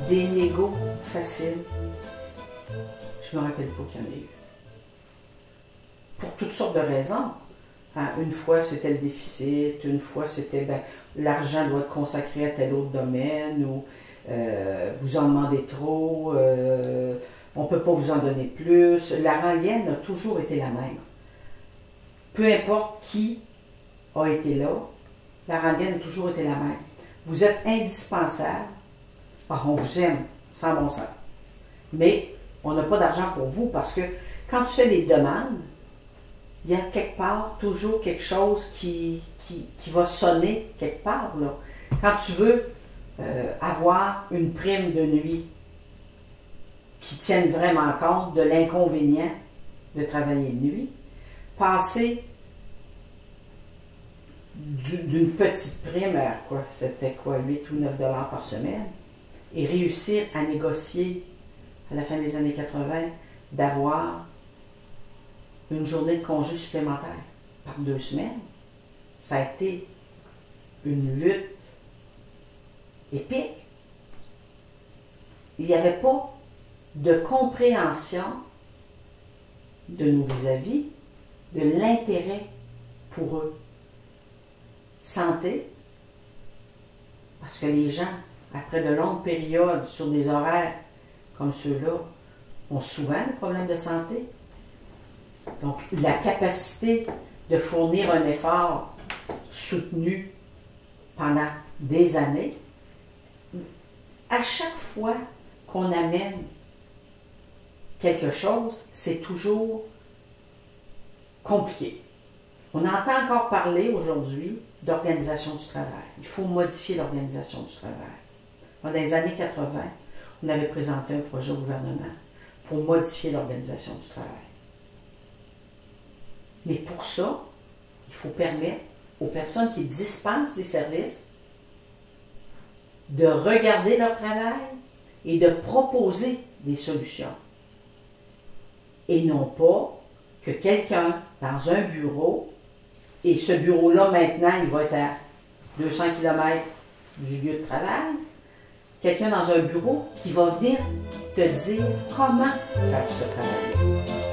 Des négos faciles, je ne me rappelle pas qu'il y en ait eu. Pour toutes sortes de raisons. Hein, une fois, c'était le déficit, une fois, c'était l'argent doit être consacré à tel autre domaine, ou vous en demandez trop, on ne peut pas vous en donner plus. La rengaine a toujours été la même. Peu importe qui a été là, la rengaine a toujours été la même. Vous êtes indispensable. Ah, on vous aime, sans bon sens. Mais on n'a pas d'argent pour vous parce que quand tu fais des demandes, il y a quelque part toujours quelque chose qui va sonner quelque part. Là. Quand tu veux avoir une prime de nuit qui tienne vraiment compte de l'inconvénient de travailler de nuit, passer d'une petite prime à quoi, c'était quoi, 8 ou 9 $ par semaine, et réussir à négocier à la fin des années 80 d'avoir une journée de congé supplémentaire par 2 semaines, ça a été une lutte épique. Il n'y avait pas de compréhension de nos vis-à-vis, de l'intérêt pour eux. Santé, parce que les gens, après de longues périodes sur des horaires comme ceux-là, ont souvent des problèmes de santé. Donc, la capacité de fournir un effort soutenu pendant des années, à chaque fois qu'on amène quelque chose, c'est toujours compliqué. On entend encore parler aujourd'hui d'organisation du travail. Il faut modifier l'organisation du travail. Dans les années 80, on avait présenté un projet au gouvernement pour modifier l'organisation du travail. Mais pour ça, il faut permettre aux personnes qui dispensent les services de regarder leur travail et de proposer des solutions. Et non pas que quelqu'un dans un bureau, et ce bureau-là maintenant, il va être à 200 km du lieu de travail, quelqu'un dans un bureau qui va venir te dire comment faire ce travail.